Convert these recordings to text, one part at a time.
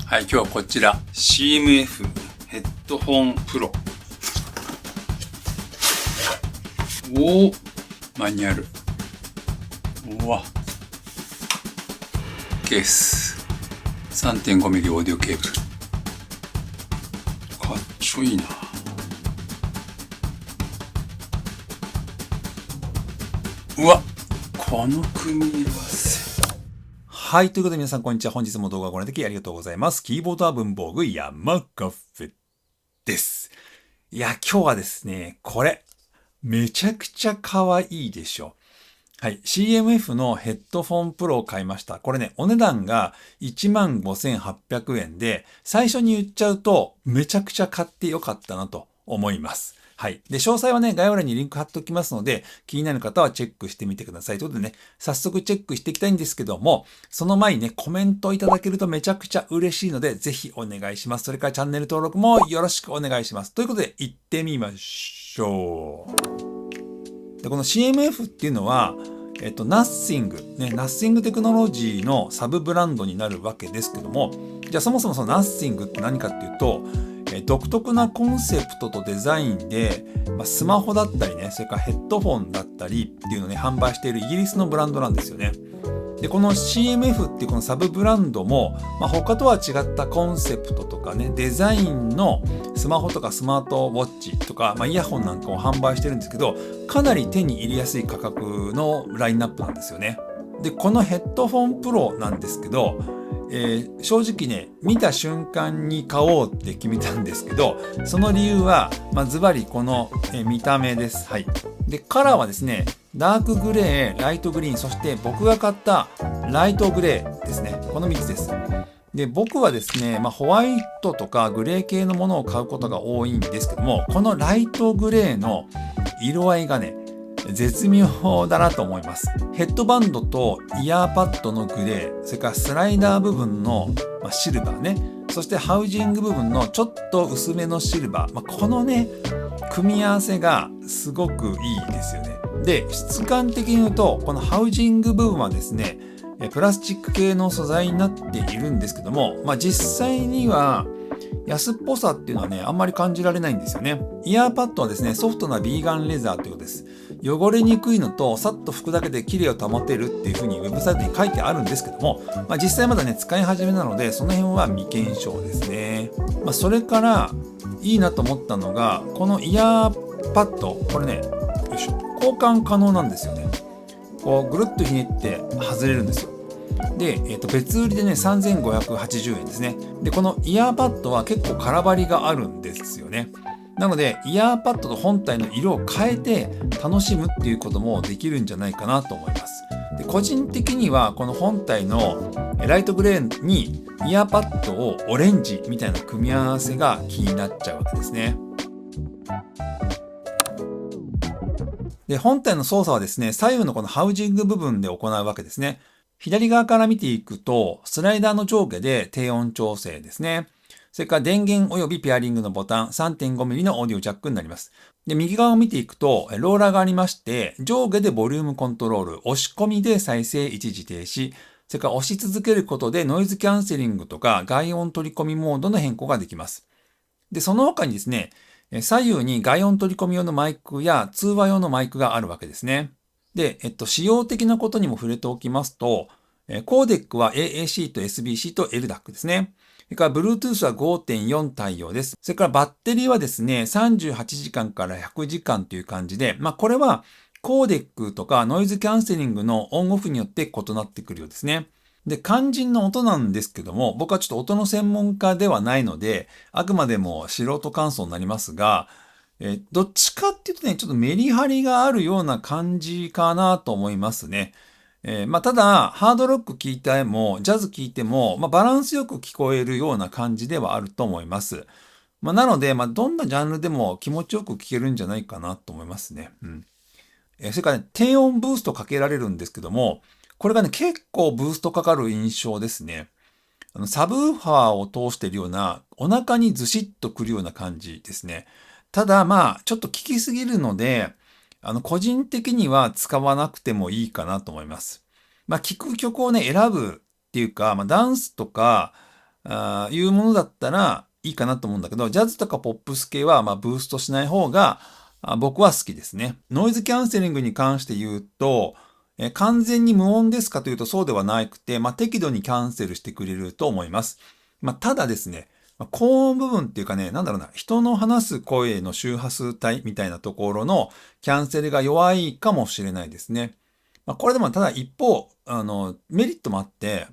はい、今日はこちら CMF ヘッドホンプロマニュアル。うわケース 3.5mm オーディオケーブル。かっちょいいな。うわこの組み合わせ。はい。ということで皆さん、こんにちは。本日も動画をご覧いただきありがとうございます。キーボードは文房具山カフェです。いや、今日はですね、これ、めちゃくちゃ可愛いでしょ。はい。CMF のヘッドフォンプロを買いました。これね、お値段が 15,800 円で、最初に言っちゃうと、めちゃくちゃ買ってよかったなと思います。はい。で、詳細はね、概要欄にリンク貼っておきますので、気になる方はチェックしてみてください。ということでね、早速チェックしていきたいんですけども、その前にね、コメントいただけるとめちゃくちゃ嬉しいので、ぜひお願いします。それからチャンネル登録もよろしくお願いします。ということで、行ってみましょう。で、この CMF っていうのは、Nothing ね、Nothing テクノロジーのサブブランドになるわけですけども、じゃあそもそもその Nothing って何かっていうと、独特なコンセプトとデザインで、スマホだったりね、それからヘッドフォンだったりっていうのをね、販売しているイギリスのブランドなんですよね。で、この CMF っていうこのサブブランドも、他とは違ったコンセプトとかね、デザインのスマホとかスマートウォッチとか、イヤホンなんかを販売してるんですけど、かなり手に入れやすい価格のラインナップなんですよね。で、このヘッドフォンプロなんですけど、正直ね、見た瞬間に買おうって決めたんですけど、その理由は、ズバリこの、見た目です。はい。で、カラーはですね、ダークグレー、ライトグリーン、そして僕が買ったライトグレーですね。この3つです。で、僕はですね、ホワイトとかグレー系のものを買うことが多いんですけども、このライトグレーの色合いがね、絶妙だなと思います。ヘッドバンドとイヤーパッドのグレー、それからスライダー部分のシルバーね、そしてハウジング部分のちょっと薄めのシルバー、このね、組み合わせがすごくいいですよね。で、質感的に言うと、このハウジング部分はですね、プラスチック系の素材になっているんですけども、実際には安っぽさっていうのはね、あんまり感じられないんですよね。イヤーパッドはですね、ソフトなビーガンレザーということです。汚れにくいのと、さっと拭くだけで綺麗を保てるっていう風にウェブサイトに書いてあるんですけども、実際まだね、使い始めなので、その辺は未検証ですね。それから、いいなと思ったのが、このイヤーパッド、これね、よいしょ、交換可能なんですよね。こう、ぐるっとひねって外れるんですよ。で、別売りでね、3580円ですね。で、このイヤーパッドは結構空張りがあるんですよね。なので、イヤーパッドと本体の色を変えて楽しむっていうこともできるんじゃないかなと思います。で、個人的にはこの本体のライトグレーにイヤーパッドをオレンジみたいな組み合わせが気になっちゃうわけですね。で、本体の操作はですね、左右のこのハウジング部分で行うわけですね。左側から見ていくと、スライダーの上下で低音調整ですね。それから電源及びペアリングのボタン、3.5mm のオーディオジャックになります。で、右側を見ていくと、ローラーがありまして、上下でボリュームコントロール、押し込みで再生一時停止、それから押し続けることでノイズキャンセリングとか外音取り込みモードの変更ができます。で、その他にですね、左右に外音取り込み用のマイクや通話用のマイクがあるわけですね。で、仕様的なことにも触れておきますと、コーデックは AAC と SBC と LDAC ですね。それから Bluetooth は 5.4 対応です。それからバッテリーはですね、38時間から100時間という感じで、これはコーデックとかノイズキャンセリングのオンオフによって異なってくるようですね。で、肝心の音なんですけども、僕はちょっと音の専門家ではないので、あくまでも素人感想になりますが、どっちかっていうとね、ちょっとメリハリがあるような感じかなと思いますね。ただ、ハードロック聴いても、ジャズ聴いても、バランスよく聞こえるような感じではあると思います。なので、どんなジャンルでも気持ちよく聴けるんじゃないかなと思いますね。それからね、低音ブーストかけられるんですけども、これがね、結構ブーストかかる印象ですね。サブウーファーを通しているような、お腹にずしっとくるような感じですね。ただ、ちょっと効きすぎるので、個人的には使わなくてもいいかなと思います。聴く曲をね、選ぶっていうか、ダンスとか、いうものだったらいいかなと思うんだけど、ジャズとかポップス系はブーストしない方が僕は好きですね。ノイズキャンセリングに関して言うと、完全に無音ですかというとそうではなくて、適度にキャンセルしてくれると思います。ただですね、高音部分っていうかね、人の話す声の周波数帯みたいなところのキャンセルが弱いかもしれないですね。これでもただ一方、メリットもあって、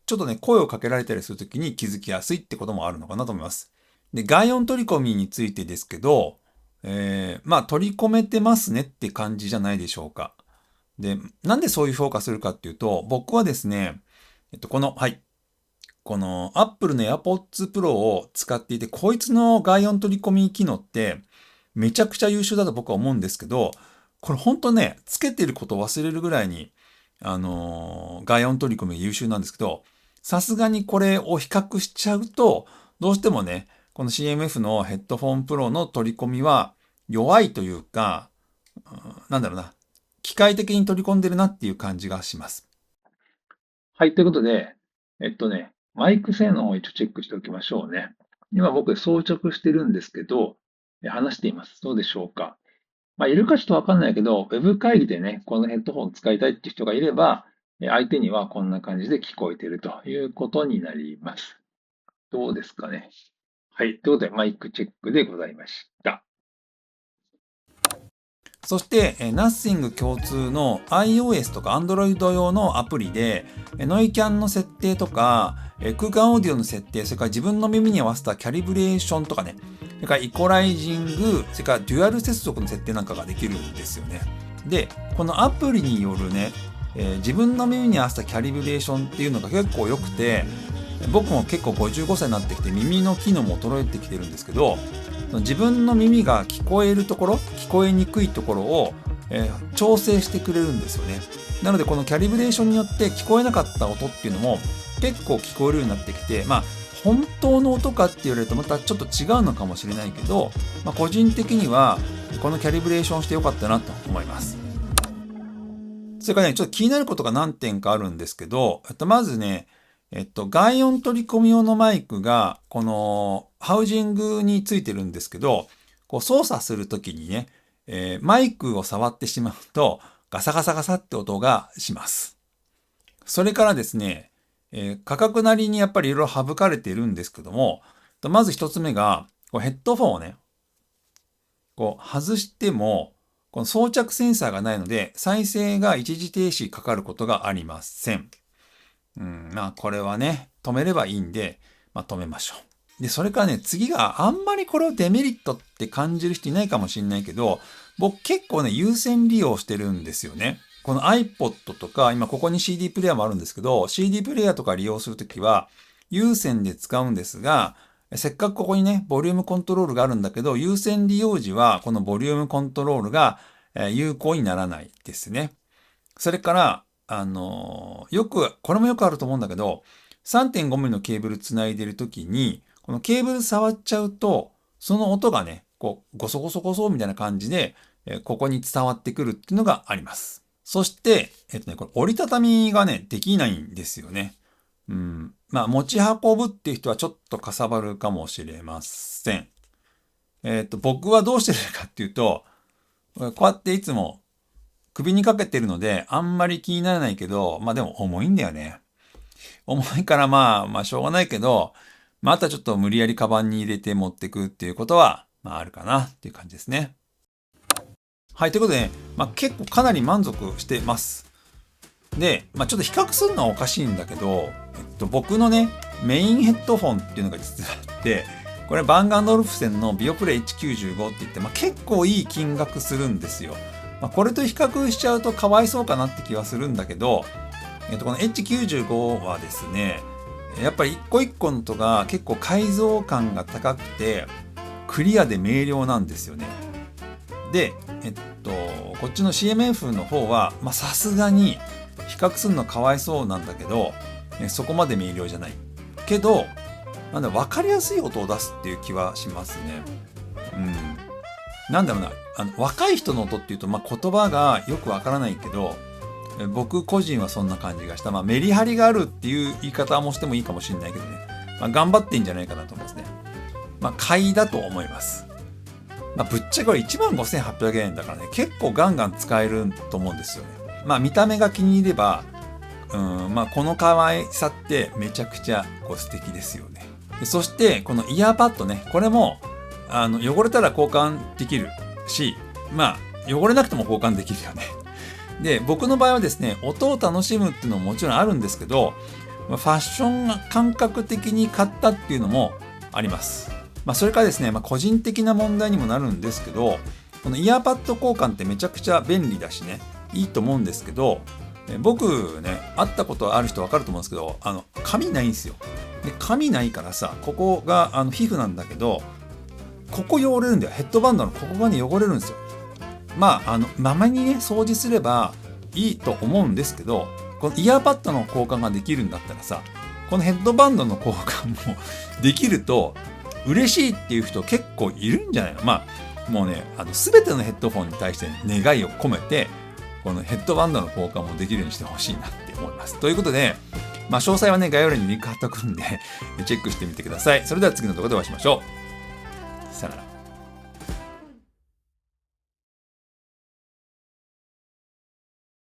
ちょっとね、声をかけられたりするときに気づきやすいってこともあるのかなと思います。で、外音取り込みについてですけど、取り込めてますねって感じじゃないでしょうか。で、なんでそういう評価するかっていうと、僕はですね、この Apple の AirPods Pro を使っていて、こいつの外音取り込み機能ってめちゃくちゃ優秀だと僕は思うんですけど、これほんとね、つけてることを忘れるぐらいに、外音取り込みが優秀なんですけど、さすがにこれを比較しちゃうと、どうしてもね、この CMF のヘッドフォンプロの取り込みは弱いというか、機械的に取り込んでるなっていう感じがします。はい、ということで、マイク性能を一応チェックしておきましょうね。今僕装着してるんですけど、話しています。どうでしょうか。いるかちょっとわかんないけど、ウェブ会議でね、このヘッドホン使いたいっていう人がいれば、相手にはこんな感じで聞こえているということになります。どうですかね。はい。ということで、マイクチェックでございました。そして、Nothing 共通の iOS とか Android 用のアプリで、ノイキャンの設定とか、空間オーディオの設定、それから自分の耳に合わせたキャリブレーションとかね、それからイコライジング、それからデュアル接続の設定なんかができるんですよね。で、このアプリによるね、自分の耳に合わせたキャリブレーションっていうのが結構良くて、僕も結構55歳になってきて耳の機能も衰えてきてるんですけど、自分の耳が聞こえるところ、聞こえにくいところを、調整してくれるんですよね。なのでこのキャリブレーションによって聞こえなかった音っていうのも結構聞こえるようになってきて、本当の音かって言われるとまたちょっと違うのかもしれないけど、個人的にはこのキャリブレーションしてよかったなと思います。それからね、ちょっと気になることが何点かあるんですけど、まずね、外音取り込み用のマイクが、このハウジングについてるんですけど、こう操作するときにね、マイクを触ってしまうと、ガサガサガサって音がします。それからですね、価格なりにやっぱりいろいろ省かれているんですけども、まず一つ目が、こうヘッドフォンをね、こう外しても、この装着センサーがないので、再生が一時停止かかることがありません。これはね、止めればいいんで、止めましょう。で、それからね、次があんまりこれをデメリットって感じる人いないかもしれないけど、僕結構ね、有線利用してるんですよね。この iPod とか、今ここに CD プレイヤーもあるんですけど、CD プレイヤーとか利用するときは、有線で使うんですが、せっかくここにね、ボリュームコントロールがあるんだけど、有線利用時は、このボリュームコントロールが有効にならないですね。それから、これもよくあると思うんだけど、3.5 ミリのケーブルつないでるときに、このケーブル触っちゃうと、その音がね、こう、ゴソゴソゴソみたいな感じで、ここに伝わってくるっていうのがあります。そして、これ折りたたみがね、できないんですよね。持ち運ぶっていう人はちょっとかさばるかもしれません。僕はどうしてるかっていうと、こうやっていつも首にかけてるので、あんまり気にならないけど、でも重いんだよね。重いからしょうがないけど、あとはちょっと無理やりカバンに入れて持ってくっていうことは、あるかなっていう感じですね。はい、ということで、結構かなり満足してます。で、ちょっと比較するのはおかしいんだけど、僕のね、メインヘッドフォンっていうのが実はあって、これバンガンドルフセンのビオプレイ195って言って、結構いい金額するんですよ。これと比較しちゃうとかわいそうかなって気はするんだけど、この H95 はですね、やっぱり一個一個の音が結構解像感が高くて、クリアで明瞭なんですよね。で、こっちの CMF の方は、さすがに比較するのかわいそうなんだけど、そこまで明瞭じゃない。けど、わかりやすい音を出すっていう気はしますね。若い人の音っていうと、言葉がよくわからないけど、僕個人はそんな感じがした。メリハリがあるっていう言い方もしてもいいかもしれないけどね。頑張ってんじゃないかなと思いますね。買いだと思います。ぶっちゃけこれ 15,800 円だからね、結構ガンガン使えると思うんですよね。見た目が気に入れば、この可愛さってめちゃくちゃ素敵ですよね。でそして、このイヤーパッドね、これも、汚れたら交換できるし、汚れなくても交換できるよね。で、僕の場合はですね、音を楽しむっていうのももちろんあるんですけど、ファッション感覚的に買ったっていうのもあります。それからですね、個人的な問題にもなるんですけど、このイヤーパッド交換ってめちゃくちゃ便利だしね、いいと思うんですけど、僕ね、会ったことある人わかると思うんですけど、髪ないんですよ。で、髪ないからさ、ここが皮膚なんだけど、ここ汚れるんだよ。ヘッドバンドのここがね、汚れるんですよ。まめにね、掃除すればいいと思うんですけど、このイヤーパッドの交換ができるんだったらさ、このヘッドバンドの交換もできると、嬉しいっていう人結構いるんじゃないの？もうね、全てのヘッドフォンに対して願いを込めて、このヘッドバンドの交換もできるようにしてほしいなって思います。ということで、詳細はね、概要欄にリンク貼っとくんで、チェックしてみてください。それでは次の動画でお会いしましょう。さよなら。